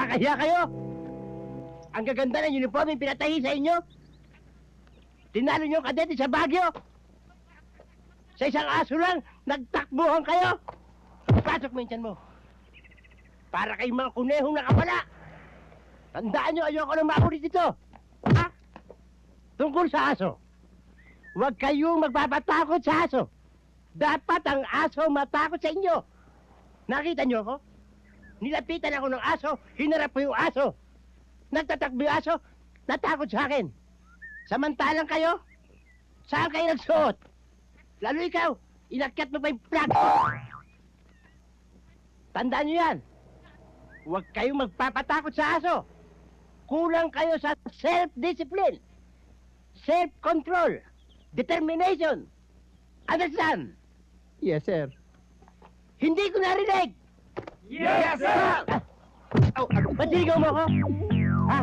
Nakakahiya kayo! Ang gaganda ng uniform yung pinatahi sa inyo! Tinalo niyo ang kadete sa Baguio! Sa isang aso lang, nagtakbuhan kayo! Pasok mo yung tiyan mo! Para kayong mga kunehong nakawala! Tandaan niyo, ayoko nang makulit dito! Ha? Tungkol sa aso, huwag kayong magpapatakot sa aso! Dapat ang aso matakot sa inyo! Nakita niyo ako? Nilapitan ako ng aso, hinarap ko yung aso! Nagtatakbo yung aso, natakot sa akin! Samantalang kayo, saan kayo nagsuot? Lalo ikaw, inakyat mo pa yung flag ko! Tandaan niyo yan! Huwag kayong magpapatakot sa aso! Kulang kayo sa self-discipline! Self-control! Determination! Understand? Yes, sir. Hindi ko narinig! Yes, sir! Ba't sinigaw mo ako? Ha?